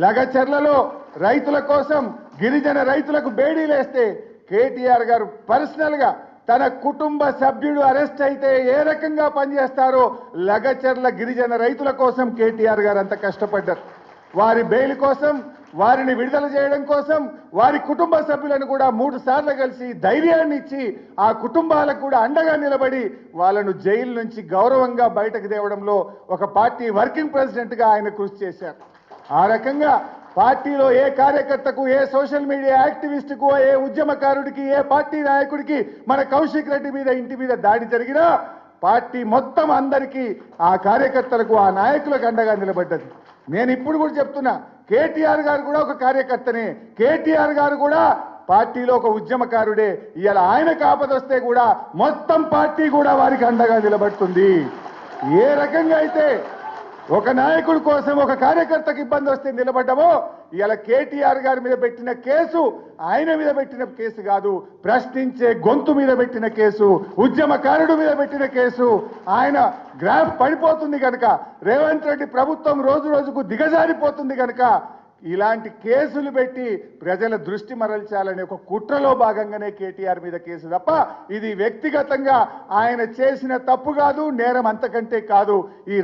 లగచర్లలో రైతుల కోసం గిరిజన రైతులకు బేడీలేస్తే కేటీఆర్ గారు పర్సనల్ గా తన కుటుంబ సభ్యుడు అరెస్ట్ అయితే ఏ రకంగా పనిచేస్తారో లగచర్ల గిరిజన రైతుల కోసం కేటీఆర్ గారు అంత కష్టపడ్డారు. వారి బెయిల్ కోసం, వారిని విడుదల చేయడం కోసం వారి కుటుంబ సభ్యులను కూడా 3 సార్లు కలిసి ధైర్యాన్ని ఇచ్చి ఆ కుటుంబాలకు కూడా అండగా నిలబడి వాళ్ళను జైలు నుంచి గౌరవంగా బయటకు తేవడంలో ఒక పార్టీ వర్కింగ్ ప్రెసిడెంట్ గా ఆయన కృషి చేశారు. ఆ రకంగా పార్టీలో ఏ కార్యకర్తకు, ఏ సోషల్ మీడియా యాక్టివిస్టుకు, ఏ ఉద్యమకారుడికి, ఏ పార్టీ నాయకుడికి మన కౌశిక్ రెడ్డి మీద ఇంటి మీద దాడి జరిగినా పార్టీ మొత్తం అందరికీ ఆ కార్యకర్తలకు, ఆ నాయకులకు అండగా నిలబడ్డది. నేను ఇప్పుడు కూడా చెప్తున్నా, కేటీఆర్ గారు కూడా ఒక కార్యకర్తనే, కేటీఆర్ గారు కూడా పార్టీలో ఒక ఉద్యమకారుడే. ఇవాళ ఆయనకు ఆపదొస్తే కూడా మొత్తం పార్టీ కూడా వారికి అండగా నిలబడుతుంది. ఏ రకంగా అయితే ఒక నాయకుడి కోసం, ఒక కార్యకర్తకు ఇబ్బంది వస్తే నిలబడ్డామో, ఇలా కేటీఆర్ గారి మీద పెట్టిన కేసు ఆయన మీద పెట్టిన కేసు కాదు, ప్రశ్నించే గొంతు మీద పెట్టిన కేసు, ఉద్యమకారుడు మీద పెట్టిన కేసు. ఆయన గ్రాఫ్ పడిపోతుంది కనుక, రేవంత్ రెడ్డి ప్రభుత్వం రోజు రోజుకు దిగజారిపోతుంది కనుక ఇలాంటి కేసులు పెట్టి ప్రజల దృష్టి మరల్చాలనే ఒక కుట్రలో భాగంగానే కేటీఆర్ మీద కేసు తప్ప ఇది వ్యక్తిగతంగా ఆయన చేసిన తప్పు కాదు, నేరం అంతకంటే కాదు. ఈ